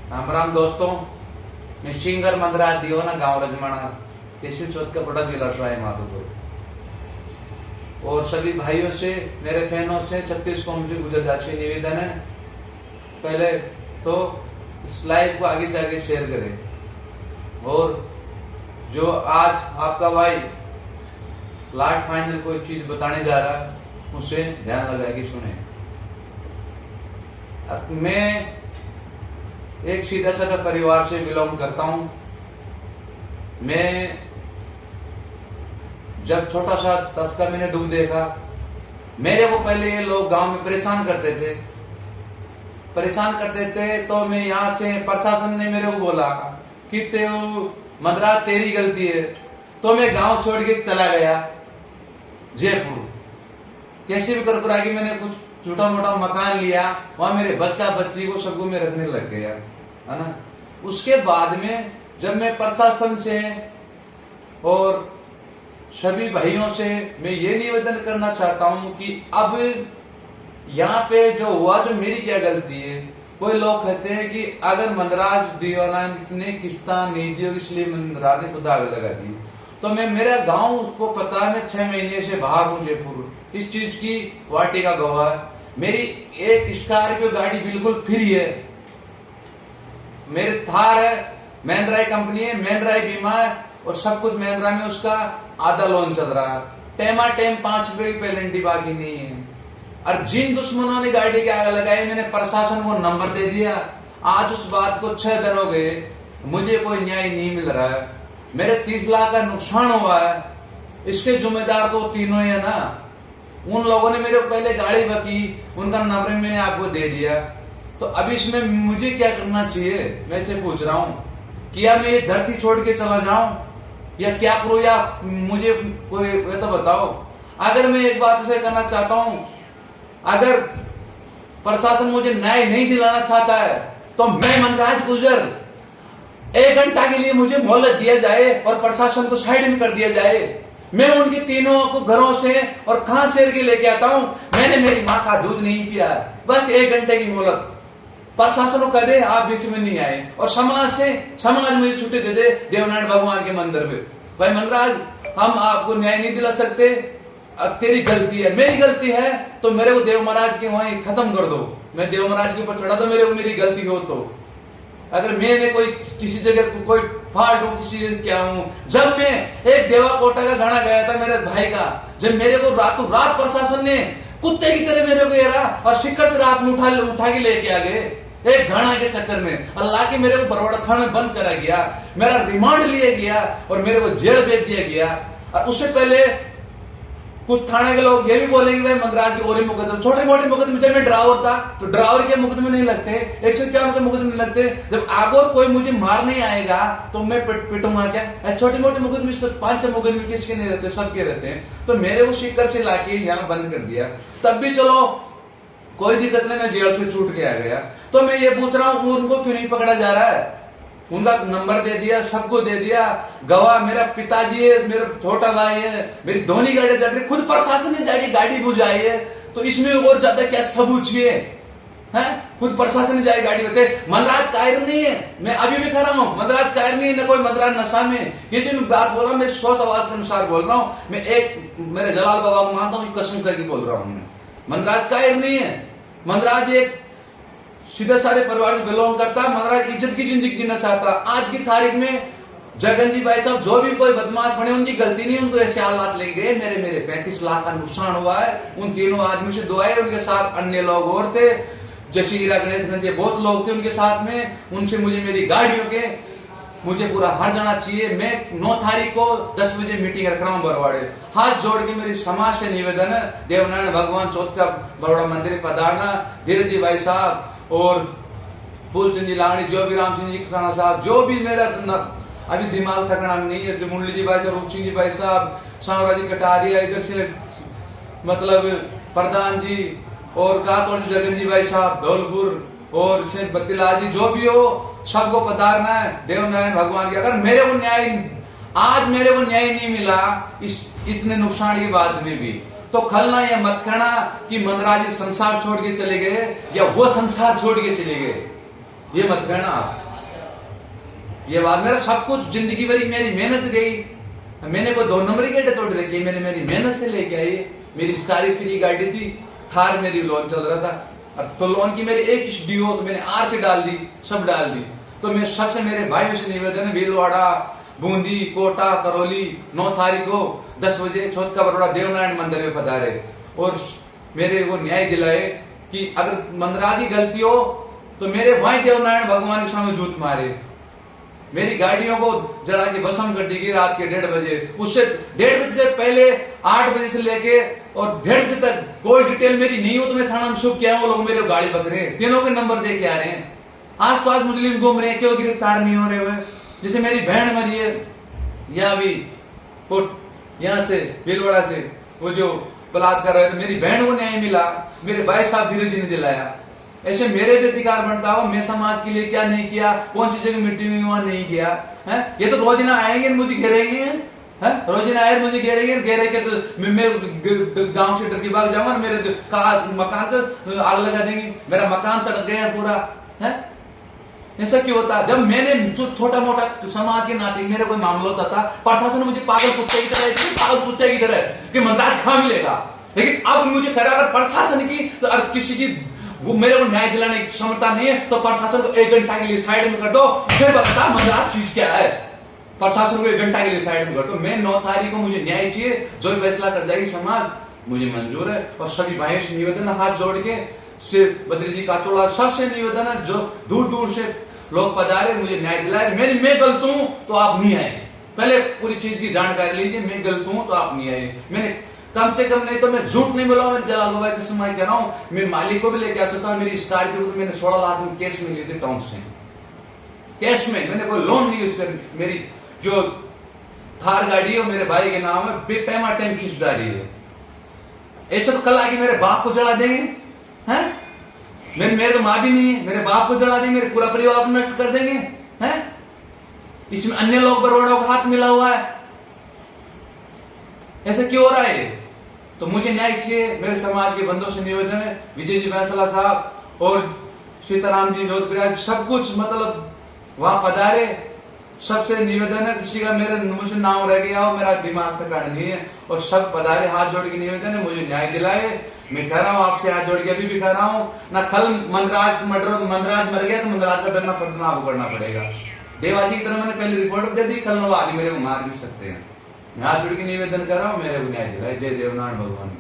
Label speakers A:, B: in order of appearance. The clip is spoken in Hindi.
A: राम राम दोस्तों, मैं सिंगर मंदराज दियोना गांव रजमाना केशव चौथ का बड़ा जिला सवाई माधोपुर। और सभी भाइयों से, मेरे फैनों से 36 कौम से गुजराती निवेदन है, पहले तो इस लाइव को आगे से आगे शेयर करें। और जो आज आपका भाई लास्ट फाइनल कोई चीज बताने जा रहा है उसे ध्यान लगा के सुने। अब मैं एक सीधा साधा परिवार से बिलोंग करता हूं। मैं जब छोटा सा तब का मैंने दुख देखा। मेरे को पहले ये लोग गांव में परेशान करते थे तो मैं यहाँ से प्रशासन ने मेरे को बोला कि मंदराज तेरी गलती है, तो मैं गांव छोड़ के चला गया जयपुर। कैसे भी कर आगे मैंने कुछ छोटा मोटा मकान लिया, वहां मेरे बच्चा बच्ची को सबको मैं रखने लग गया, है ना। उसके बाद में जब मैं प्रशासन से और सभी भाइयों से मैं ये निवेदन करना चाहता हूं कि अब यहाँ पे जो हुआ, जो मेरी क्या गलती है। कोई लोग कहते हैं कि अगर मंदराज दियोना ने किस्ता नहीं दी इसलिए मंदराज ने खुद आग लगा दी, तो मैं मेरा गांव उसको पता है, मैं 6 महीने से बाहर हूं जयपुर, इस चीज की वाटी का गवाह है। मेरी एक स्कॉर्पियो गाड़ी बिल्कुल फ्री है, मेरे थार है, महिंद्रा कंपनी है, महिंद्रा बीमा है और सब कुछ महिंद्रा में, उसका आधा लोन चल रहा है। टेमा टेम 5 रुपए की पेनल्टी बाकी नहीं है। और जिन दुश्मनों ने गाड़ी के आग लगाई, मैंने प्रशासन को नंबर दे दिया। आज उस बात को 6 दिन हो गए, मुझे कोई न्याय नहीं मिल रहा है। मेरे 30 लाख का नुकसान हुआ है, इसके जिम्मेदार तो तीनों ही है ना। उन लोगों ने मेरे को पहले गाड़ी बकी, उनका नंबर मैंने आपको दे दिया। तो अभी इसमें मुझे क्या करना चाहिए, मैं से पूछ रहा हूं। क्या मैं ये धरती छोड़ के चला जाऊं या क्या करूं, या मुझे कोई तो बताओ। अगर मैं एक बात से करना चाहता हूं, अगर प्रशासन मुझे न्याय नहीं दिलाना चाहता है तो मैं मंदराज गुजर 1 घंटा के लिए मुझे मोहलत दिया जाए और प्रशासन को साइड में कर दिया जाए। मैं उनके तीनों को घरों से और कहां से के लेके आता हूं। मैंने मेरी मां का दूध नहीं पिया, बस 1 घंटे की मोहलत। प्रशासन को कह दे आप बीच में नहीं आए, और समाज मुझे छुट्टी दे दे देवनारायण भगवान के मंदिर में। भाई मंदराज, हम आपको न्याय नहीं दिला सकते, अब तेरी गलती है, मेरी गलती है तो मेरे को देव महाराज के वहीं खत्म कर दो, मैं देव महाराज के ऊपर चढ़ा दो मेरे को, मेरी गलती हो तो। अगर मैंने कोई किसी जगह कोई फाल्ट हूं, किसी क्या हूं। जब मैं एक देवा कोटा का गाना गाया था मेरे भाई का, जब मेरे को रातों रात प्रशासन ने कुत्ते की तरह मेरे को घेरा और शिखर से रात में उठा के लेके आ गए, एक गाना के चक्कर में अल्लाह के मेरे को बरवाड़ा थाने में बंद करा गया, मेरा रिमांड लिया गया और मेरे को जेल भेज दिया गया। और उससे पहले कुछ थाने के लोग ये भी बोलेंगे भाई मंदराज की और मुकदमे, छोटे मोटे मुकदमे, जब मैं ड्राइवर था तो ड्राइवर के मुकदमे नहीं लगते, 151 के मुकदमे नहीं लगते। जब आगे और कोई मुझे मारने आएगा तो मैं पिटूंगा क्या। छोटे मोटे मुकदमे 5-6 मुकदमे किसके नहीं रहते, सबके रहते हैं। तो मेरे को शिकर से लाके यहाँ बंद कर दिया, तब भी चलो कोई दिक्कत नहीं, मैं जेल से छूट के आ गया। तो मैं ये पूछ रहा हूँ उनको क्यों नहीं पकड़ा जा रहा है। उनका नंबर दे दिया, सबको दे दिया, गवाह मेरा पिताजी है, मेरा छोटा भाई है, मेरी धोनी गाड़ी चल रही, खुद प्रशासन ने जाके गाड़ी बुझाई है, तो इसमें और ज्यादा क्या सबूत चाहिए है। खुद प्रशासन ने जाए गाड़ी बचे। मंदराज कायर नहीं है, मैं अभी भी कह रहा हूँ, मंदराज कायर नहीं है, न कोई मंदराज नशा में। ये जो मैं बात बोल रहा हूँ, मैं 100 आवाज के अनुसार बोल रहा हूँ। मैं एक मेरे जलाल बाबा को मानता हूँ, कसम करके बोल रहा हूँ। मंदराज कायर नहीं है, मंदराज एक सीधे सारे परिवार से बिलोंग करता है। मंदराज इज्जत की जिंदगी जीना चाहता। आज की तारीख में जगनजी भाई साहब जो भी कोई बदमाश बने, उनकी गलती नहीं, उनको ऐसे हालात ले गए। मेरे 35 लाख का नुकसान हुआ है। उन तीनों आदमी से दुआएं, उनके साथ अन्य लोग और थे, जैसे हीरा गणेशगंज के बहुत लोग थे उनके साथ में। उनसे मुझे मेरी गाड़ियों के मुझे पूरा हर जाना चाहिए। मैं 9 तारीख को 10 बजे मीटिंग रख रहा हूँ बरवाड़े। हाथ जोड़ के मेरी समाज से निवेदन है, देवनारायण भगवान चौथ का बरवाड़ा मंदिर पधारना। धीरज जी भाई साहब और फूलचंद जी लावणी, जो भी राम सिंह जी खाना साहब, जो भी मेरा अभी दिमाग ठिकाना नहीं है, जो मुरली जी भाई साहब, रूप सिंह जी भाई साहब, सावरा जी कटारिया, इधर से मतलब प्रधान जी और कातौड़ जगन जी भाई साहब धौलपुर, और शेख बत्तीलाल जी, जो भी हो सबको पधारना है देवनारायण भगवान की। अगर मेरे को आज मेरे को न्याय नहीं मिला इस इतने नुकसान के बाद में भी, तो खलना या मत कहना कि मंदराज जी संसार छोड़ के चले गए या वो संसार छोड़ के चले गए। ये मत कहना आप। ये बात, मेरा सब कुछ जिंदगी भरी मेरी मेहनत गई। मैंने कोई 2 नंबर की गाड़ी तोड़ रखी, मैंने मेरी मेहनत से लेके आई। मेरी स्कॉर्पियो की गाड़ी थी, थार मेरी लोन चल रहा था, और तो लोन की मेरी एक ड्यू तो मैंने आर से डाल दी, सब डाल दी। तो मैं सबसे मेरे भाई से निवेदन है, भीलवाड़ा, बूंदी, कोटा, करौली 9 तारीख को 10 बजे चौथ का बरोड़ा देवनारायण मंदिर में पधारे और मेरे को न्याय दिलाए कि अगर मंदराज की गलती हो तो मेरे वहीं देवनारायण भगवान के सामने जूत मारे। मेरी गाड़ियों को जला के भस्म कर दी गई रात के 1:30 बजे। उससे 1:30 बजे से पहले 8 बजे से लेके और 1:30 बजे तक कोई डिटेल मेरी नहीं हो तो मैं थाना में शुभ किया, वो लोग मेरे गाड़ी पकड़े, तीनों के नंबर दे के आ रहे हैं। आसपास मुस्लिम घूम रहे हैं, क्यों गिरफ्तार नहीं हो रहे हुए? जैसे मेरी बहन मरी है यहाँ भी यहाँ से भीलवाड़ा से, वो जो बलात्कार रहे थे, मेरी बहन को न्याय मिला, मेरे भाई साहब धीरे जी ने दिलाया। ऐसे मेरे भी अधिकार बनता हो, मैं समाज के लिए क्या नहीं किया, कौन सी जगह मीटिंग में वहां नहीं किया है। ये तो रोज ना आएंगे मुझे घेरेंगे, रोज ना आए मुझे घेरे के तो मैं गांव से डर के भाग जाऊंगा, मेरे मकान पर आग लगा देंगे, मेरा मकान तड़क गया पूरा है। ऐसा क्यों होता? जब मैंने छोटा मोटा समाज के नाते मेरे कोई मामला होता था, प्रशासन मुझे पागल कुत्ते की तरह कि मंदाज कहां मिलेगा। लेकिन अब मुझे कह रहा प्रशासन की तो किसी की वो मेरे को न्याय दिलाने की क्षमता नहीं है, तो प्रशासन को 1 घंटा के लिए साइड में कर दो, फिर बता मंदाज चीज क्या है। प्रशासन को 1 घंटा के लिए साइड में कर दो। मैं 9 तारीख को मुझे न्याय चाहिए, जो भी फैसला कर जाएगी समाज मुझे मंजूर है। और सभी भाइयों से निवेदन है, हाथ जोड़ के बद्री जी का चोड़ा सबसे निवेदन है, जो दूर दूर से लोग पधारे मुझे न्याय दिलाए। मैं गलत हूं तो आप नहीं आए, पहले पूरी चीज की जानकारी लीजिए। मैं गलत हूं तो आप नहीं आए। मैंने कम से कम नहीं तो मैं झूठ नहीं बोला, मेरे जलाल भाई के समय कह रहा हूं, मैं मालिक को भी लेके आ सकता हूं। मेरी स्कॉर्पियो को तो मैंने 16 लाख में कैश में ली थी, टाउन से कैश में, मैंने कोई लोन नहीं यूज कर। मेरी जो थार गाड़ी है मेरे भाई के नाम है, टाइम किस्तदारी है। ऐसा तो कल आके मेरे बाप को जला देंगे हैं? मेरे तो माँ भी नहीं है, मेरे बाप को जला देंगे, मेरे पूरा परिवार को नष्ट कर देंगे हैं? इसमें अन्य लोग बरोड़ों का हाथ मिला हुआ है। ऐसा क्यों हो रहा है? तो मुझे न्याय चाहिए। मेरे समाज के बंधुओं से निवेदन है, विजय जी बैंसला साहब और सीताराम जी जोधपुर सब कुछ मतलब वहां पधारे। सबसे निवेदन है, किसी का मेरे मुझे नाम रह गया हो, मेरा दिमाग पे काट नहीं है, और सब पधारे, हाथ जोड़ के निवेदन है मुझे न्याय दिलाए। मैं कह रहा हूँ आपसे हाथ जोड़ के, अभी भी कह रहा हूँ ना, कल मंदराज मर गया तो मंदराज का दंडना पड़ना करना पड़ेगा। देवाजी की तरह मैंने पहले रिपोर्ट दे दी, कल आगे मेरे को मार भी सकते हैं। मैं हाथ जोड़ के निवेदन कर रहा हूँ, मेरे को न्याय दिलाए। जय देवनारायण भगवान।